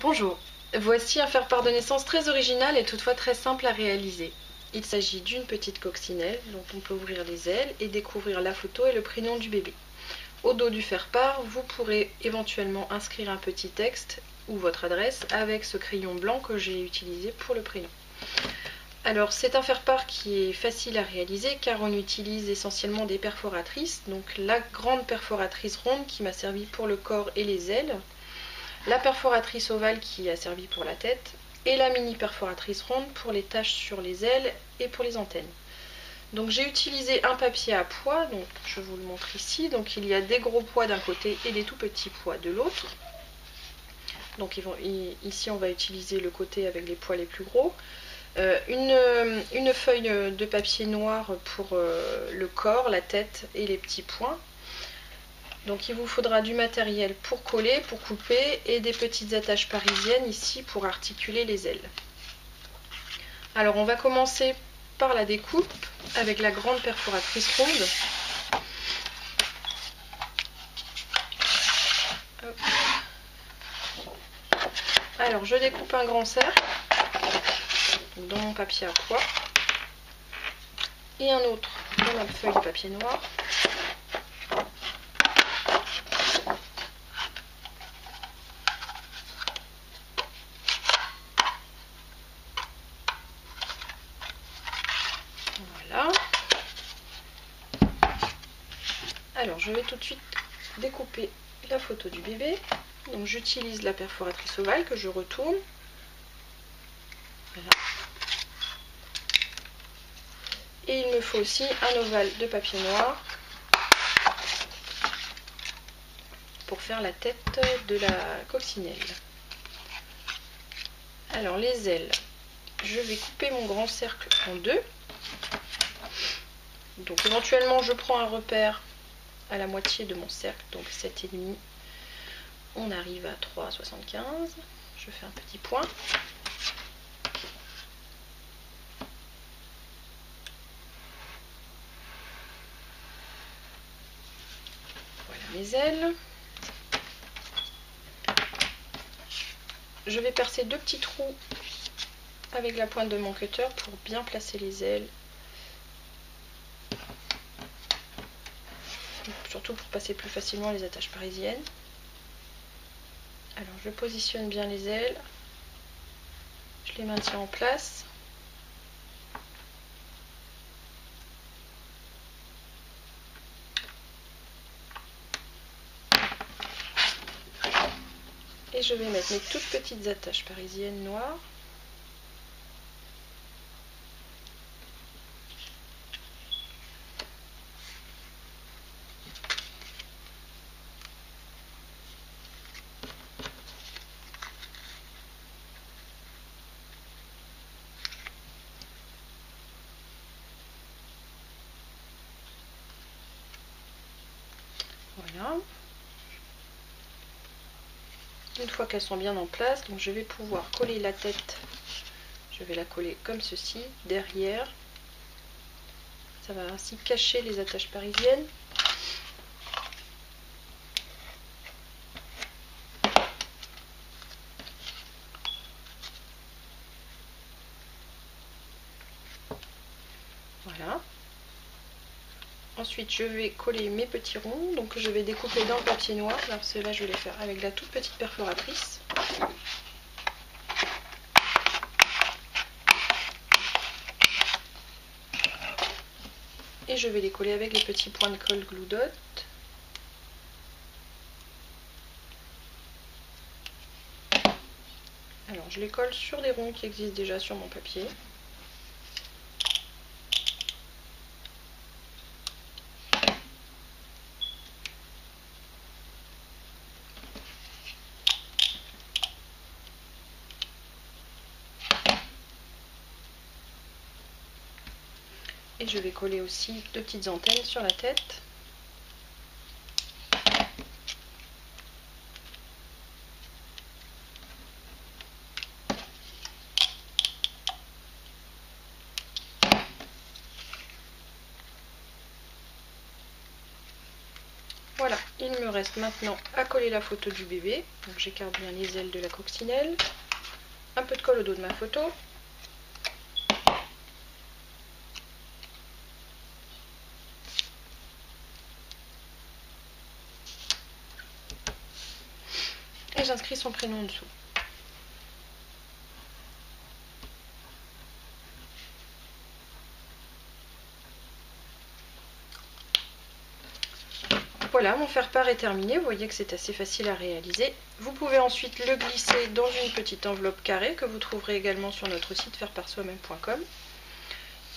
Bonjour, voici un faire-part de naissance très original et toutefois très simple à réaliser. Il s'agit d'une petite coccinelle dont on peut ouvrir les ailes et découvrir la photo et le prénom du bébé. Au dos du faire-part, vous pourrez éventuellement inscrire un petit texte ou votre adresse avec ce crayon blanc que j'ai utilisé pour le prénom. Alors c'est un faire-part qui est facile à réaliser car on utilise essentiellement des perforatrices, donc la grande perforatrice ronde qui m'a servi pour le corps et les ailes, la perforatrice ovale qui a servi pour la tête et la mini perforatrice ronde pour les taches sur les ailes et pour les antennes. Donc j'ai utilisé un papier à pois, donc je vous le montre ici. Donc il y a des gros pois d'un côté et des tout petits pois de l'autre. Donc ici on va utiliser le côté avec les pois les plus gros. Une feuille de papier noir pour le corps, la tête et les petits points. Donc il vous faudra du matériel pour coller, pour couper et des petites attaches parisiennes ici pour articuler les ailes. Alors on va commencer par la découpe avec la grande perforatrice ronde. Hop. Alors je découpe un grand cercle dans mon papier à pois et un autre dans ma feuille de papier noir. Voilà. Alors je vais tout de suite découper la photo du bébé. Donc j'utilise la perforatrice ovale que je retourne. Voilà. Et il me faut aussi un ovale de papier noir pour faire la tête de la coccinelle. Alors les ailes, je vais couper mon grand cercle en deux. Donc éventuellement je prends un repère à la moitié de mon cercle, donc 7,5. On arrive à 3,75. Je fais un petit point. Voilà mes ailes. Je vais percer deux petits trous avec la pointe de mon cutter pour bien placer les ailes. Surtout pour passer plus facilement les attaches parisiennes. Alors je positionne bien les ailes. Je les maintiens en place. Et je vais mettre mes toutes petites attaches parisiennes noires. Voilà. Une fois qu'elles sont bien en place, donc je vais pouvoir coller la tête. Je vais la coller comme ceci, derrière. Ça va ainsi cacher les attaches parisiennes. Voilà. Ensuite, je vais coller mes petits ronds, donc je vais découper dans le papier noir. Alors ceux-là, je vais les faire avec la toute petite perforatrice. Et je vais les coller avec les petits points de colle Glue Dot. Alors je les colle sur des ronds qui existent déjà sur mon papier. Et je vais coller aussi deux petites antennes sur la tête. Voilà, Il me reste maintenant à coller la photo du bébé. Donc j'écarte bien les ailes de la coccinelle. Un peu de colle au dos de ma photo. Et j'inscris son prénom en dessous. Voilà, mon faire-part est terminé. Vous voyez que c'est assez facile à réaliser. Vous pouvez ensuite le glisser dans une petite enveloppe carrée que vous trouverez également sur notre site faireparsoi-même.com.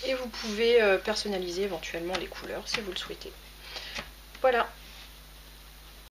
Et vous pouvez personnaliser éventuellement les couleurs si vous le souhaitez. Voilà.